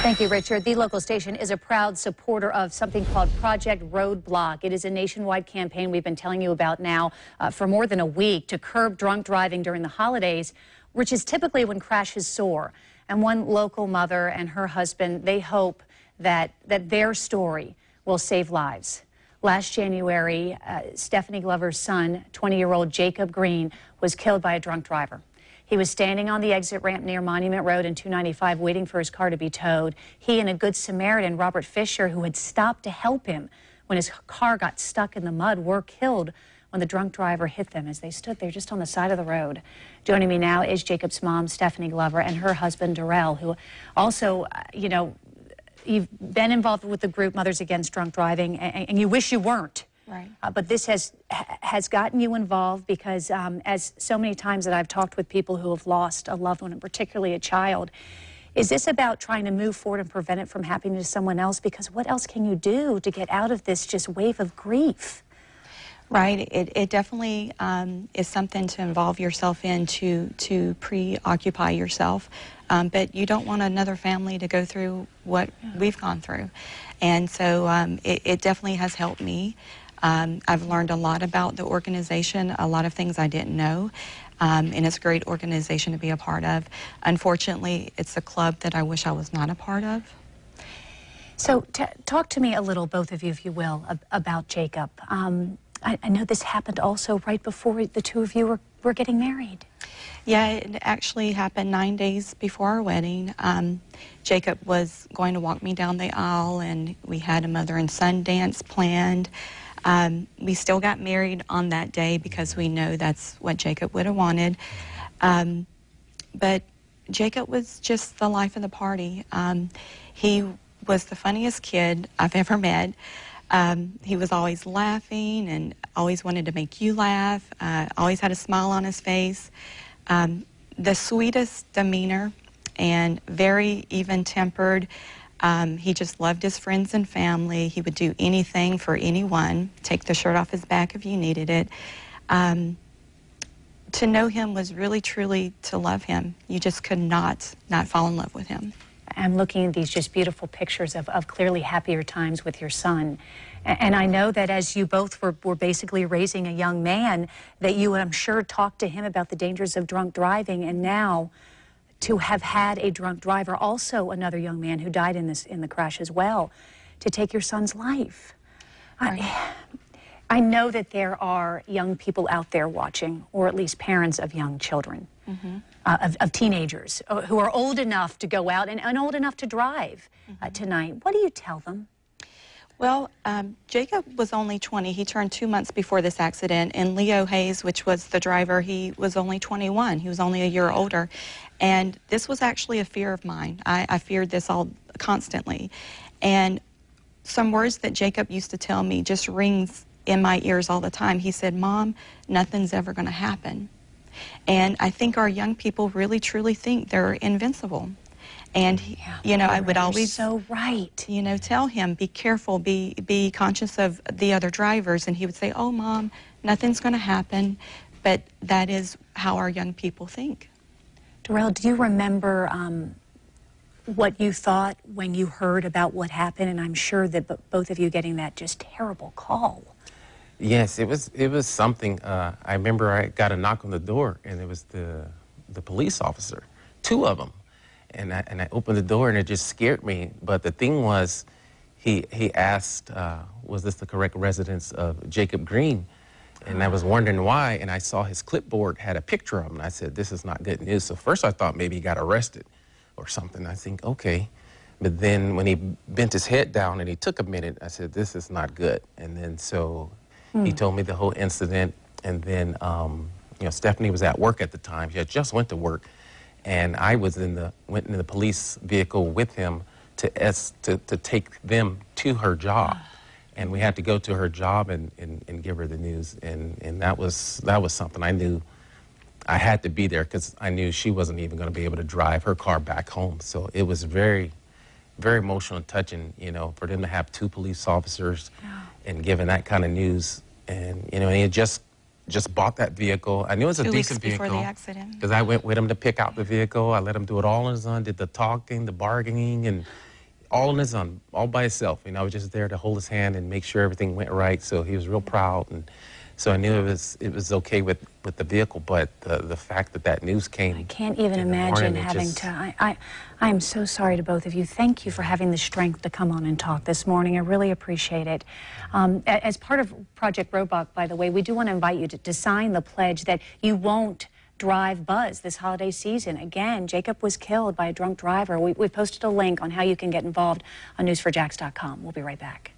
Thank you, Richard. The local station is a proud supporter of something called Project Roadblock. It is a nationwide campaign we've been telling you about now for more than a week to curb drunk driving during the holidays, which is typically when crashes soar. And one local mother and her husband, they hope that their story will save lives. Last January, Stephanie Glover's son, 20-year-old Jacob Green, was killed by a drunk driver. He was standing on the exit ramp near Monument Road and 295 waiting for his car to be towed. He and a Good Samaritan, Robert Fisher, who had stopped to help him when his car got stuck in the mud, were killed when the drunk driver hit them as they stood there just on the side of the road. Joining me now is Jacob's mom, Stephanie Glover, and her husband, Darrell, who also, you've been involved with the group Mothers Against Drunk Driving, and you wish you weren't. Right. But this has gotten you involved because, as so many times that I've talked with people who have lost a loved one, and particularly a child, is this about trying to move forward and prevent it from happening to someone else? Because what else can you do to get out of this just wave of grief? Right. It definitely is something to involve yourself in, to preoccupy yourself. But you don't want another family to go through what we've gone through. And so it definitely has helped me. I've learned a lot about the organization, a lot of things I didn't know, and it's a great organization to be a part of. Unfortunately, it's a club that I wish I was not a part of. So talk to me a little, both of you, if you will, about Jacob. I know this happened also right before the two of you were getting married. Yeah, it actually happened 9 days before our wedding. Jacob was going to walk me down the aisle, and we had a mother and son dance planned. We still got married on that day because we know that's what Jacob would have wanted. But Jacob was just the life of the party. He was the funniest kid I've ever met. He was always laughing and always wanted to make you laugh, always had a smile on his face. The sweetest demeanor and very even-tempered. He just loved his friends and family. He would do anything for anyone, take the shirt off his back if you needed it. To know him was really, truly to love him. You just could not fall in love with him. I'm looking at these just beautiful pictures of clearly happier times with your son. And I know that as you both were basically raising a young man, that you, I'm sure, talked to him about the dangers of drunk driving, and now to have had a drunk driver, also another young man who died in the crash as well, to take your son's life. Right. I know that there are young people out there watching, or at least parents of young children. Mm-hmm. Of teenagers who are old enough to go out and old enough to drive tonight. What do you tell them? Well, Jacob was only 20. He turned 2 months before this accident. And Leo Hayes, which was the driver, he was only 21. He was only a year older. And this was actually a fear of mine. I feared this all constantly. And some words that Jacob used to tell me just rings in my ears all the time. He said, "Mom, nothing's ever going to happen." And I think our young people really, truly think they're invincible. And, I would always, so right, tell him, be careful, be conscious of the other drivers. And he would say, "Oh, Mom, nothing's going to happen." But that is how our young people think. Darrell, do you remember what you thought when you heard about what happened? And I'm sure that both of you getting that just terrible call. Yes, it was something. I remember I got a knock on the door, and it was the police officer, two of them, and I opened the door, and it just scared me. But the thing was, he asked, was this the correct residence of Jacob Green? And I was wondering why, and I saw his clipboard had a picture of him, and I said, this is not good news. So first I thought maybe he got arrested or something. I think, okay. But then when he bent his head down and he took a minute, I said, this is not good. And then so he told me the whole incident, and then, Stephanie was at work at the time. She had just went to work, and I was went in the police vehicle with him to take them to her job, and we had to go to her job and give her the news, and that was something I knew I had to be there because I knew she wasn't even going to be able to drive her car back home. So it was very, very emotional and touching, for them to have two police officers and giving that kind of news. And, and he just bought that vehicle. I knew it was a decent vehicle. 2 weeks before the accident. Because I went with him to pick out the vehicle. I let him do it all on his own, did the talking, the bargaining, and all on his own, all by himself. I was just there to hold his hand and make sure everything went right. So he was real proud, and so I knew it was okay with the vehicle. But the fact that news came, I can't even in the imagine morning, having to. I am so sorry to both of you. Thank you for having the strength to come on and talk this morning. I really appreciate it. As part of Project Roadblock, by the way, we do want to invite you to sign the pledge that you won't drive buzz this holiday season. Again, Jacob was killed by a drunk driver. We posted a link on how you can get involved on news4jax.com. We'll be right back.